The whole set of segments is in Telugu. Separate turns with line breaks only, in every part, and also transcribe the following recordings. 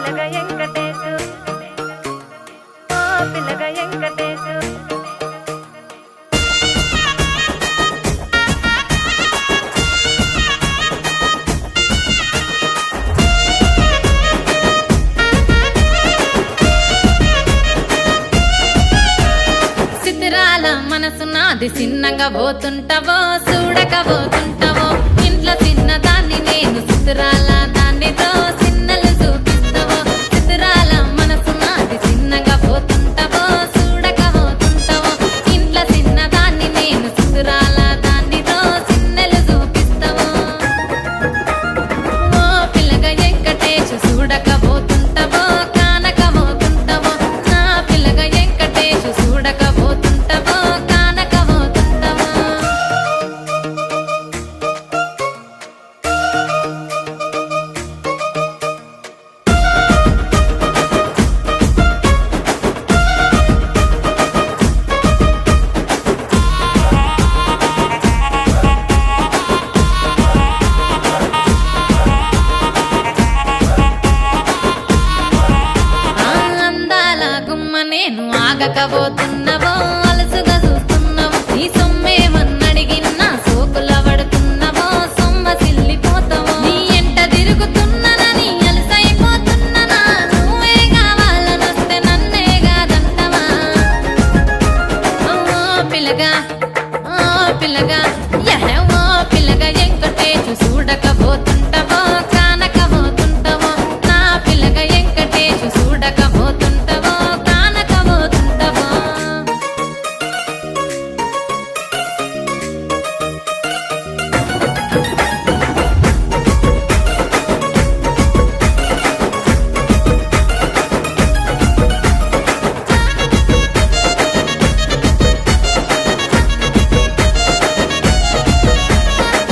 పిల్లగ వెంకటేశు ఓ పిల్లగ వెంకటేశు
సిద్ధిరాల మనసు నాది చిన్నగా పోతుంటావో చూడక పోతుంటావో ఇంట్లో చిన్నదాన్ని నేను సిద్ధిరాల దాన్నితో చిన్నలు చూపిస్తావో సిద్ధిరాల మనసు నాది చిన్నగా పోతుంటావో చూడక పోతుంటావో ఇంట్లో చిన్నదాన్ని నేను సిద్ధిరాల దాన్నితో చిన్నలు చూపిస్తావో ఓ పిల్లగ వెంకటేశు చూడక పోతుంటావో కానక పోతుంటావో నా పిల్లగ వెంకటేశు చూడక పోతుంటావో కానక పోతుంటావో అందాల గుమ్మ నేను ఆగకపోతున్నావో అలసుగా చూస్తున్నావో నీ సొమ్మేమన్నడిగిన్నా సోకుల పడుతున్నావో సొమ్మ సిల్లిపోతావో నీ ఎంట తిరుగుతున్నానని అలసైపోతున్నానా నువ్వే కావాలనొస్తే నన్నే కాదంటవా ఓ పిల్లగా ఓ పిల్లగా ఓ పిల్లగా వెంకటేశు చూడకపోతుంటావో కానకపోతుంటావో నా పిల్లగా వెంకటేశు చూడకపోతుంటావో కానకపోతుంటావో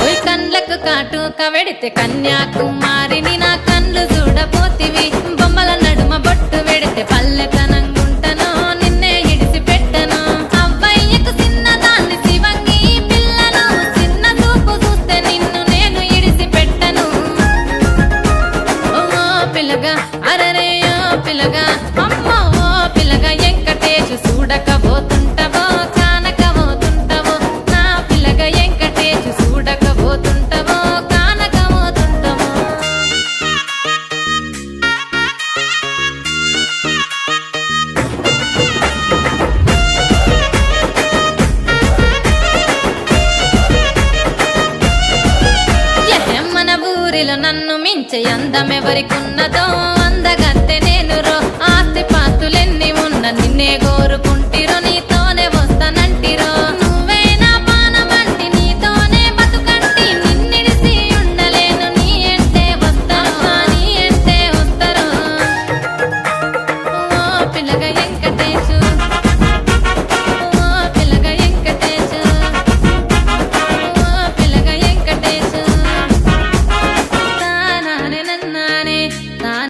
ఓయ్ కండ్లకు కాటుక వెడితే కన్యాకుమారిని నా కండ్లు చూడపోతివి బొమ్మల నడుమ బొట్టు వెడితే పల్లెతనంగుంటను నిన్నే ఇడిసి పెట్టను అవ్వయ్యకు చిన్నదాన్ని శివంగి పిల్లను చిన్న చూపు చూస్తే నిన్ను నేను ఇడిసి పెట్టను ఓ పిల్లగా అరరే ఓ పిల్లగా అమ్మో ఓ పిల్లగా వెంకటేశు చూడకపోతుంటావో కానకపోతుంటావో నా పిల్లగా వెంకటేశు చూడకపోతుంటావో కానకపోతుంటావో మన ఊరిలో నన్ను మించే అందమెవరికున్నదో